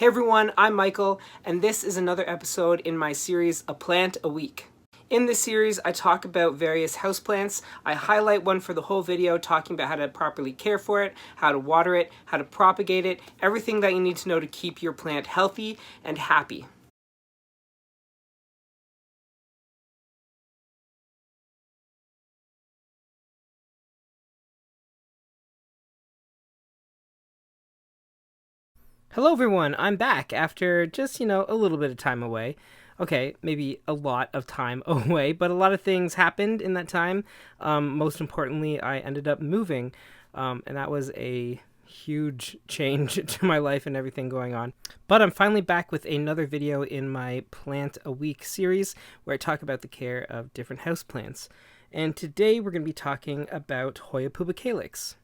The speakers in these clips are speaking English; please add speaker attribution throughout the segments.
Speaker 1: Hey everyone, I'm Michael, and this is another episode in my series, A Plant a Week. In this series, I talk about various houseplants. I highlight one for the whole video, talking about how to properly care for it, how to water it, how to propagate it, everything that you need to know to keep your plant healthy and happy. Hello everyone, I'm back after just, a little bit of time away. Okay, maybe a lot of time away, but a lot of things happened in that time. Most importantly, I ended up moving, and that was a huge change to my life and everything going on. But I'm finally back with another video in my Plant a Week series where I talk about the care of different houseplants. And today we're going to be talking about Hoya Pubicalyx.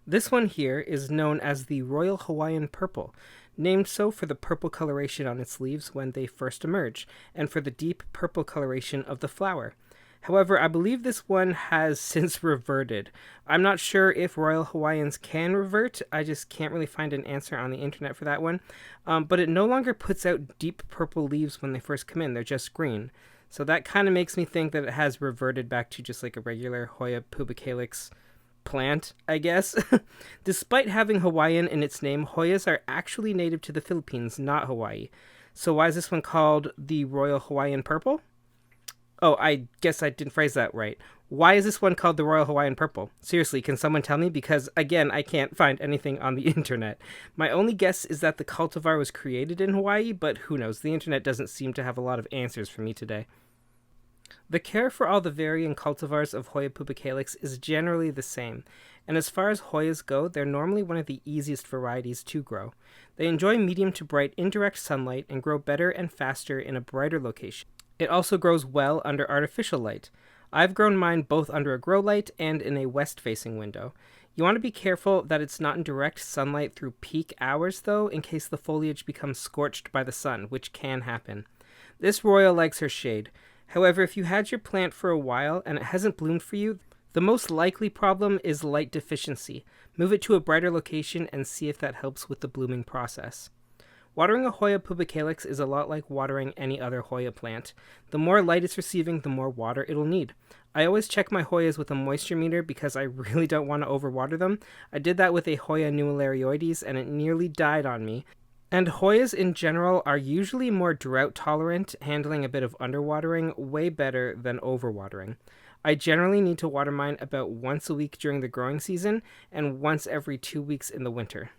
Speaker 1: This one here is known as the Royal Hawaiian Purple, named so for the purple coloration on its leaves when they first emerge, and for the deep purple coloration of the flower. However, I believe this one has since reverted. I'm not sure if Royal Hawaiians can revert. I just can't really find an answer on the internet for that one. But it no longer puts out deep purple leaves when they first come in. They're just green. So that kind of makes me think that it has reverted back to just like a regular Hoya Pubicalyx plant, I guess. Despite having Hawaiian in its name, Hoyas are actually native to the Philippines, not Hawaii. So why is this one called the Royal Hawaiian Purple? Oh, I guess I didn't phrase that right. Why is this one called the Royal Hawaiian Purple? Seriously, can someone tell me? Because, again, I can't find anything on the internet. My only guess is that the cultivar was created in Hawaii, but who knows? The internet doesn't seem to have a lot of answers for me today. The care for all the varying cultivars of Hoya Pubicalyx is generally the same, and as far as Hoyas go, they're normally one of the easiest varieties to grow. They enjoy medium to bright indirect sunlight and grow better and faster in a brighter location. It also grows well under artificial light. I've grown mine both under a grow light and in a west-facing window. You want to be careful that it's not in direct sunlight through peak hours, though, in case the foliage becomes scorched by the sun, which can happen. This Royal likes her shade. However, if you had your plant for a while and it hasn't bloomed for you, the most likely problem is light deficiency. Move it to a brighter location and see if that helps with the blooming process. Watering a Hoya Pubicalyx is a lot like watering any other Hoya plant. The more light it's receiving, the more water it'll need. I always check my Hoyas with a moisture meter because I really don't want to overwater them. I did that with a Hoya numerarioides and it nearly died on me. And Hoyas in general are usually more drought tolerant, handling a bit of underwatering way better than overwatering. I generally need to water mine about once a week during the growing season and once every 2 weeks in the winter.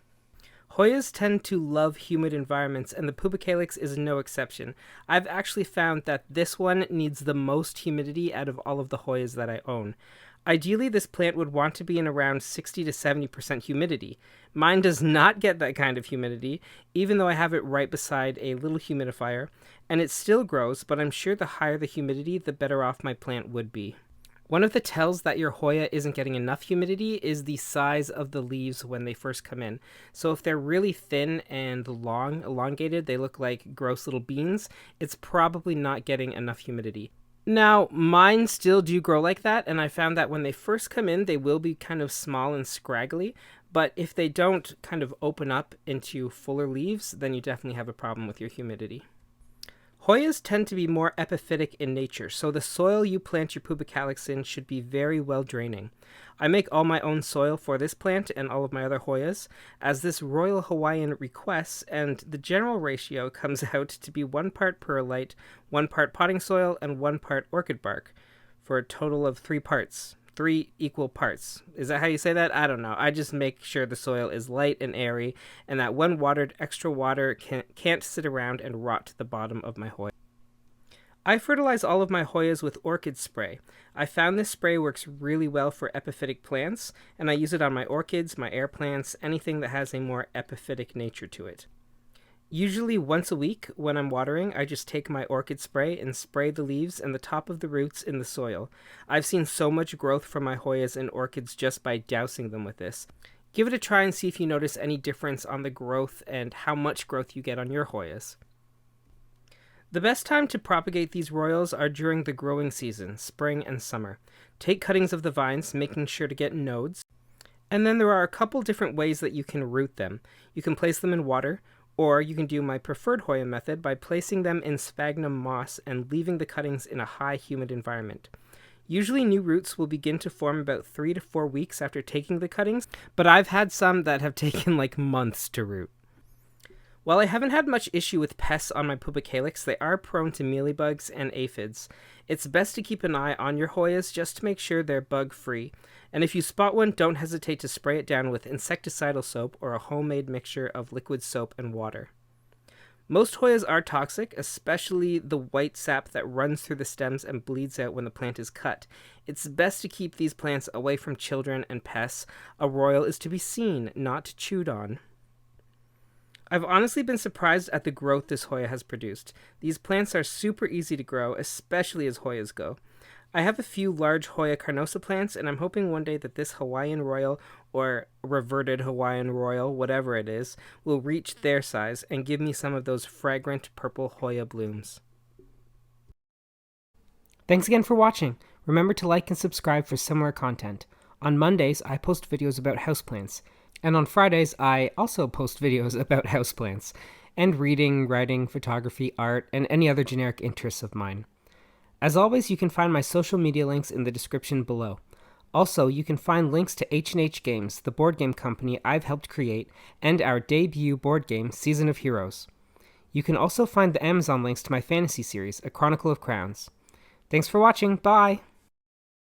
Speaker 1: Hoyas tend to love humid environments, and the Pubicalyx is no exception. I've actually found that this one needs the most humidity out of all of the Hoyas that I own. Ideally, this plant would want to be in around 60 to 70% humidity. Mine does not get that kind of humidity, even though I have it right beside a little humidifier, and it still grows, but I'm sure the higher the humidity, the better off my plant would be. One of the tells that your Hoya isn't getting enough humidity is the size of the leaves when they first come in. So if they're really thin and long, elongated, they look like gross little beans, it's probably not getting enough humidity. Now, mine still do grow like that, and I found that when they first come in, they will be kind of small and scraggly, but if they don't kind of open up into fuller leaves, then you definitely have a problem with your humidity. Hoyas tend to be more epiphytic in nature, so the soil you plant your Pubicalyx in should be very well draining. I make all my own soil for this plant and all of my other Hoyas, as this Royal Hawaiian requests, and the general ratio comes out to be 1 part perlite, 1 part potting soil, and 1 part orchid bark, for a total of 3 parts. 3 equal parts. Is that how you say that? I don't know. I just make sure the soil is light and airy, and that when watered, extra water can't sit around and rot to the bottom of my Hoya. I fertilize all of my Hoyas with orchid spray. I found this spray works really well for epiphytic plants, and I use it on my orchids, my air plants, anything that has a more epiphytic nature to it. Usually once a week, when I'm watering, I just take my orchid spray and spray the leaves and the top of the roots in the soil. I've seen so much growth from my Hoyas and orchids just by dousing them with this. Give it a try and see if you notice any difference on the growth and how much growth you get on your Hoyas. The best time to propagate these royals are during the growing season, spring and summer. Take cuttings of the vines, making sure to get nodes. And then there are a couple different ways that you can root them. You can place them in water, Or you can do my preferred Hoya method by placing them in sphagnum moss and leaving the cuttings in a high humid environment. Usually new roots will begin to form about 3 to 4 weeks after taking the cuttings, but I've had some that have taken like months to root. While I haven't had much issue with pests on my Pubicalyx, they are prone to mealybugs and aphids. It's best to keep an eye on your Hoyas just to make sure they're bug-free. And if you spot one, don't hesitate to spray it down with insecticidal soap or a homemade mixture of liquid soap and water. Most Hoyas are toxic, especially the white sap that runs through the stems and bleeds out when the plant is cut. It's best to keep these plants away from children and pests. A royal is to be seen, not chewed on. I've honestly been surprised at the growth this Hoya has produced. These plants are super easy to grow, especially as Hoyas go. I have a few large Hoya carnosa plants, and I'm hoping one day that this Hawaiian Royal, or reverted Hawaiian Royal, whatever it is, will reach their size and give me some of those fragrant purple Hoya blooms. Thanks again for watching. Remember to like and subscribe for similar content. On Mondays, I post videos about houseplants. And on Fridays, I also post videos about houseplants, and reading, writing, photography, art, and any other generic interests of mine. As always, you can find my social media links in the description below. Also, you can find links to H&H Games, the board game company I've helped create, and our debut board game, Season of Heroes. You can also find the Amazon links to my fantasy series, A Chronicle of Crowns. Thanks for watching, bye!